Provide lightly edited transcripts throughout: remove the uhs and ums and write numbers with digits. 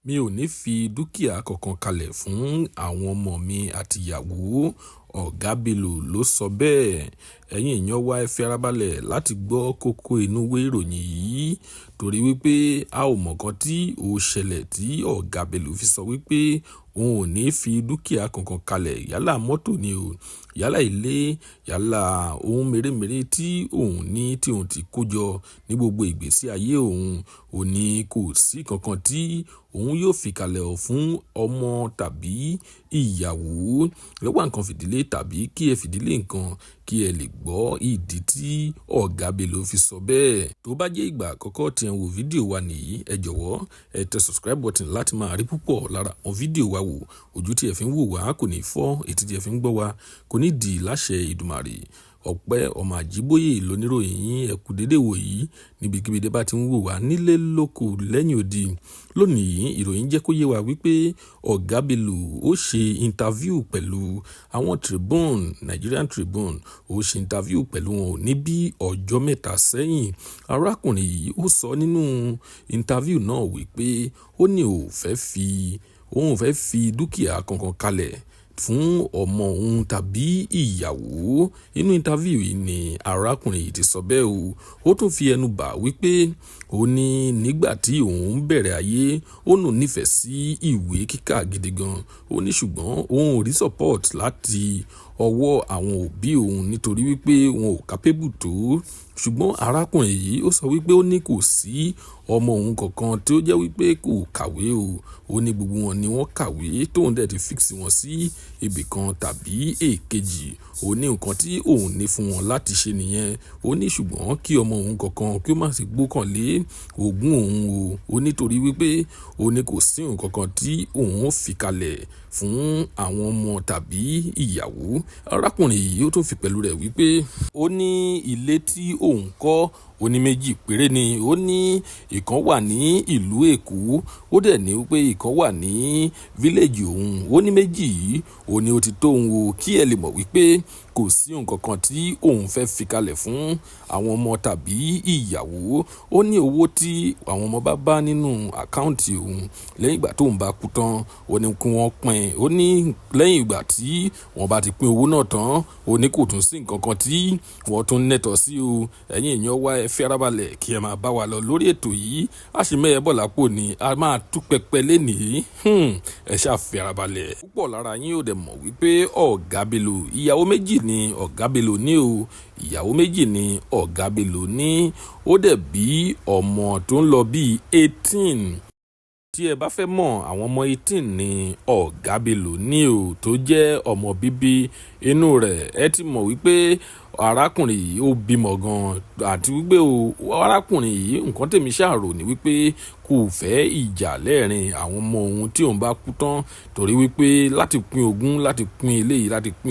Mi ò ní fi dúkìá kankan kalẹ̀ fún àwọn ọmọ mi àti ìyàwó. Ọ̀gá Bello ló sọ bẹ́ẹ̀. Ẹ̀yin èèyàn wa ẹ fi ara balẹ̀ láti gbọ́ kókó inú ìwé ìròyìn yìí torí wípé a ò mọ̀ kan tí ó ṣẹlẹ̀ tí Ọ̀gá Bello fi sọ wípé òun ò ní fi dúkìá kankan kalẹ̀ yálà mọ́tò ni o, yálà ilé, yálà ohun mèremère tí òun ní tí òun ti kó jọ ní gbogbo ìgbésí ayé òun. Ó ní kò sí kankan tí òun yóò fi kalẹ̀ fún ọmọ tàbí ìyàwó. Lọ́wọ́ nǹkan fìdílé tàbí kí ẹ fìdílé nǹkan kí ẹ lè gbọ́ ìdí tí Ọ̀gá Bello fi sọ bẹ́ẹ̀. Tó bá jẹ́ ìgbà àkọ́kọ́ tí ẹ ń wo fídíò wa nìyí, ẹ jọ̀wọ́ ẹ tẹ subscribe button láti máa rí púpọ̀ lára àwọn fídíò wa wò. Ojú tí ẹ fi ń wò wá kò ní fọ́, etí tí ẹ fi ń gbọ́ wa kò ní di láṣẹ Ìdùmarè. Ọpẹ́ ọmọ Àjíbóyè lóníròyìn yín ẹ kú dédé wò yìí níbikíbi dé bá ti ń wò wá nílé lóko lẹ́yìn odi. Lónìí ìròyìn jẹ́ kó yé wa wípé Ọ̀gá Bello ó ṣe interview pẹ̀lú àwọn Tribune, Nigerian Tribune. Ó ṣe interview pẹ̀lú wọn ní bí ọjọ́ mẹ́ta sẹ́yìn. Arákùnrin yìí ó sọ nínú interview náà wípé ó ní òun ò fẹ́ fi dúkìá kankan kalẹ̀ fún ọmọ òun tàbí ìyàwó. Inú interview yìí ni arákùnrin yìí ti sọ bẹ́ẹ̀ o. Ó tún fi ẹnu bà wípé ó ní nígbà tí òun bẹ̀rẹ̀ ayé ó nù nífẹ̀ẹ́ sí ìwé kíkà gidi gan. Ó ní ṣùgbọ́n òun ò rí support láti ọwọ́ àwọn òbí òun nítorí wípé wọn ò capable tó. Ṣùgbọ́n arákùnrin yìí ó sọ wípé ó ní kò sí ọmọ òun kankan tí ó jẹ́ wípé kò kàwé o. Ó ní gbogbo wọn ni wọ́n kàwé tóun dẹ̀ ti fix wọn sí ibì kan tàbí èkejì. Ó ní nǹkan tí òun ní fún wọn láti ṣe nìyẹn. Ó ní ṣùgbọ́n kí ọmọ òun kankan kí ó má sì gbọ́kànlé ogún òun o. Ó nítorí wípé ó ní kò sí nǹkan kan tí òun fi kalẹ̀ fún àwọn ọmọ tàbí ìyàwó. Arákùnrin yìí ó tún fi pẹ̀lú rẹ̀ wípé ó ní ilé tí òun kọ́ ó ní méjì péré ni. Ó ní ìkan wà ní ìlú Èkó, ó dẹ̀ ní pé ìkan wà ní fíléèjì òun. Ó ní méjì yìí ó ní ó ti tó òun o. Kí ẹ lè mọ̀ wípé kò sí nǹkan kan tí òun fẹ́ fi kalẹ̀ fún àwọn ọmọ tàbí ìyàwó. Ó ní owó tí àwọn ọmọ bá nínú àkáǹtì òun lẹ́yìn ìgbà tóun bá kú tán ó ní kí wọ́n pín. Ó ní lẹ́yìn ìgbà tí wọ́n bá ti pín owó náà tán ó ní kò tún sí nǹkan kan tí wọ́n tún nẹ́tọ̀ sí o. Ẹ̀yin èèyàn wa ẹ fi ara balẹ̀ kí ẹ máa bá wa lọ lórí ètò yìí. A sì mẹ́yẹ bọ̀ lápò ni a máa tú pẹpẹ lénìí. Ẹ ṣáà fi ara balẹ̀. Púpọ̀ lára yín ò dẹ̀ mọ̀ wípé Ọ̀gá Bello ìyàwó méjì ni Ọ̀gá Bello ní o. Ìyàwó méjì ni Ọ̀gá Bello ní. Ó dẹ̀ bí ọmọ tó ń lọ bíi 18. Tí ẹ bá fẹ́ mọ̀ àwọn ọmọ 18 ni Ọ̀gá Bello ní o tó jẹ́ ọmọ bíbí inú rẹ̀. Ẹ ti mọ̀ wípé arákùnrin yìí ó bímọ gan àti wípé arákùnrin yìí nǹkan tèmi ṣàrò ní wípé kò fẹ́ ìjà lẹ́ẹ̀rin àwọn ọmọ òun tí òun bá kú tán torí wípé láti pín ogún láti pín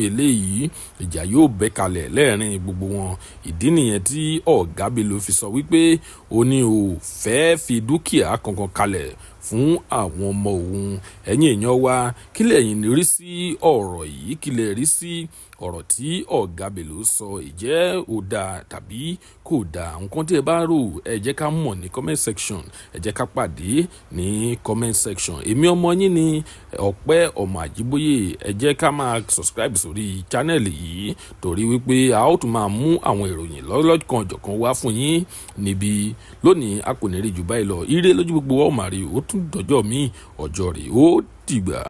eléyìí ìjà yóò bẹ́ kalẹ̀ lẹ́ẹ̀rin gbogbo wọn. Ìdí nìyẹn tí Ọ̀gá Bello fi sọ wípé ó ní ò fẹ́ fi dúkìá kankan kalẹ̀ fún àwọn ọmọ òun. Ẹ̀yin èèyàn wa kí lẹ̀yin rí sí ọ̀rọ̀ yìí, kí lẹ rí sí ọ̀rọ̀ tí Ọ̀gá Bello sọ? Ìjẹ́ ó dáa tàbí kò dáa? Nǹkan tí ẹ bá rò ẹ jẹ́ ká mọ̀ ní comment section. Ẹ jẹ́ ká pàdé ní comment section. Èmi ọmọ yín ni Ọpẹ́ ọmọ Àjíbóyè. Ẹ jẹ́ ká máa subscribe sórí channel yìí torí wípé a ó tún máa mú àwọn ìròyìn lọ́lọ́kan ọ̀jọ̀kan wá fún yín níbi. Lónìí a kò ní rí jù báyìí lọ. Ire lójú gbogbo wa ó máa rí. Ó tún dọjọ́ mi ọjọ́ rẹ̀ ó dìgbà.